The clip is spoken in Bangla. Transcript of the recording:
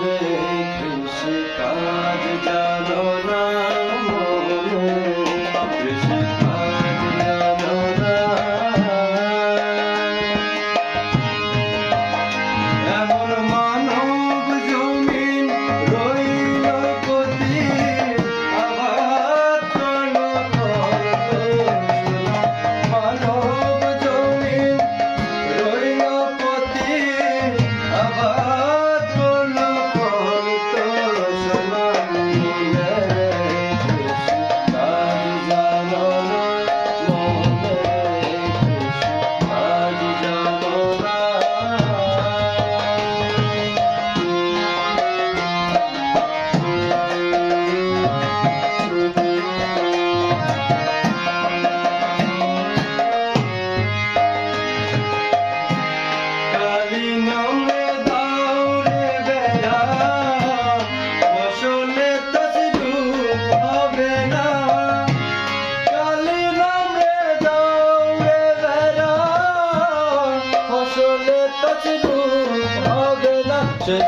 রে কৃষি কাজ জানো না মনে কৃষি কাজ জানো না এমন মানব জমিন রইল পতি আবার কোনো মানব জমিন রইল পতি আবার কোনো করতো সোনা মনে কৃষি কাজ জানো না মনে কৃষি কাজ জানো না কালি নামে দাউরে বেড়া ফসলে তসরূপ হবে না কালি নামে দাউরে বেড়া ফসলে তসরূপ হবে না সে